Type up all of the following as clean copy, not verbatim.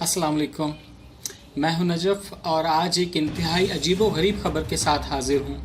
अस्सलाम वालेकुम। मैं हूं नजफ़ और आज एक इंतहाई अजीबो गरीब खबर के साथ हाजिर हूं।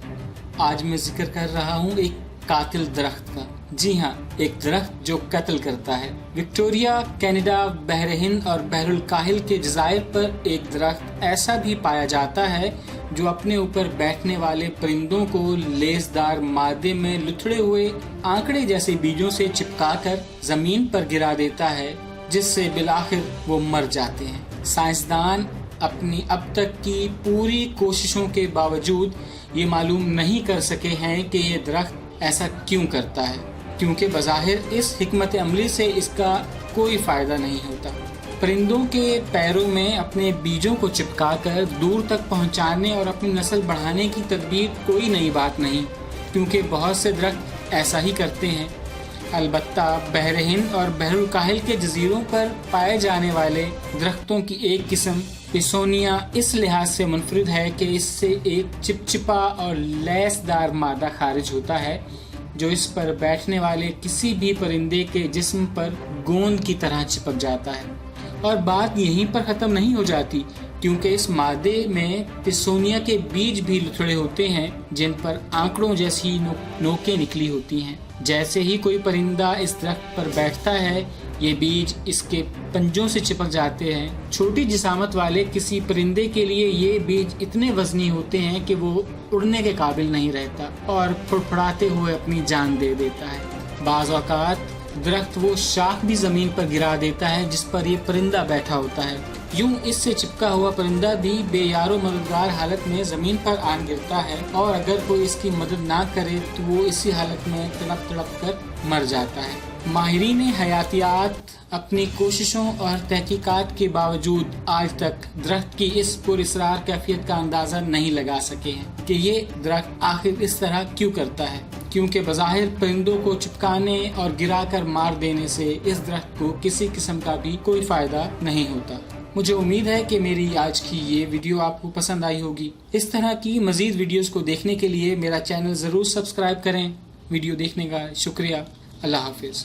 आज मैं जिक्र कर रहा हूं एक कातिल दरख्त का। जी हाँ, एक दरख्त जो कत्ल करता है। विक्टोरिया, कनाडा, बहर हिंद और बहरुल काहिल के जज़ायर पर एक दरख्त ऐसा भी पाया जाता है जो अपने ऊपर बैठने वाले परिंदों को लेसदार मादे में लुथड़े हुए आंकड़े जैसे बीजों से चिपकाकर जमीन पर गिरा देता है, जिससे बिलाखिर वो मर जाते हैं। साइंसदान अपनी अब तक की पूरी कोशिशों के बावजूद ये मालूम नहीं कर सके हैं कि ये दरख्त ऐसा क्यों करता है, क्योंकि बज़ाहिर इस हिकमत अमली से इसका कोई फ़ायदा नहीं होता। परिंदों के पैरों में अपने बीजों को चिपकाकर दूर तक पहुंचाने और अपनी नस्ल बढ़ाने की तदबीर कोई नई बात नहीं, क्योंकि बहुत से दरख्त ऐसा ही करते हैं। अलबत्ता बहर हिंद और बहरुल काहिल के जजीरों पर पाए जाने वाले दरख्तों की एक किस्म पिसोनिया इस लिहाज से मुनफरिद है कि इससे एक चिपचिपा और लैसदार मादा खारिज होता है जो इस पर बैठने वाले किसी भी परिंदे के जिस्म पर गोंद की तरह चिपक जाता है। और बात यहीं पर ख़त्म नहीं हो जाती, क्योंकि इस मादे में पिसोनिया के बीज भी लुथड़े होते हैं जिन पर आंकड़ों जैसी नोकें निकली होती हैं। जैसे ही कोई परिंदा इस दरख्त पर बैठता है, ये बीज इसके पंजों से चिपक जाते हैं। छोटी जिसामत वाले किसी परिंदे के लिए ये बीज इतने वजनी होते हैं कि वो उड़ने के काबिल नहीं रहता और फड़फड़ाते हुए अपनी जान दे देता है। बाज़ औक़ात दरख्त वो शाख भी ज़मीन पर गिरा देता है जिस पर ये परिंदा बैठा होता है। यूं इससे चिपका हुआ परिंदा भी बेयारो मददगार हालत में ज़मीन पर आन गिरता है, और अगर कोई इसकी मदद ना करे तो वो इसी हालत में तड़प तड़प कर मर जाता है। माहिरीन हयातियात अपनी कोशिशों और तहकीकात के बावजूद आज तक दरख्त की इस पुरअसरार कैफियत का अंदाज़ा नहीं लगा सके हैं कि ये दरख्त आखिर इस तरह क्यों करता है, क्योंकि बज़ाहिर परिंदों को चिपकाने और गिराकर मार देने से इस दरख्त को किसी किस्म का भी कोई फ़ायदा नहीं होता। मुझे उम्मीद है कि मेरी आज की ये वीडियो आपको पसंद आई होगी। इस तरह की मज़ीद वीडियोस को देखने के लिए मेरा चैनल ज़रूर सब्सक्राइब करें। वीडियो देखने का शुक्रिया। अल्लाह हाफिज़।